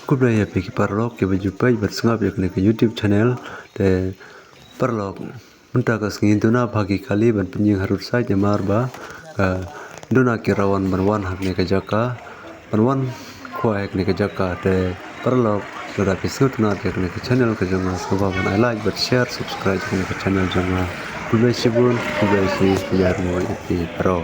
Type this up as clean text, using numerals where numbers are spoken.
Good day, Piki Parlok, ke berjumpa bersama ke YouTube channel de Parlok. Munta ka singin tuna bagi kali ban penying harus saja marba duna kirawan banwan hak ne ke jaka banwan kuai ne ke jaka de Parlok sudah episode na ke channel ke jama soba ban I like but share subscribe ke channel jama kulai sibun kulai si biar mo ipi pro.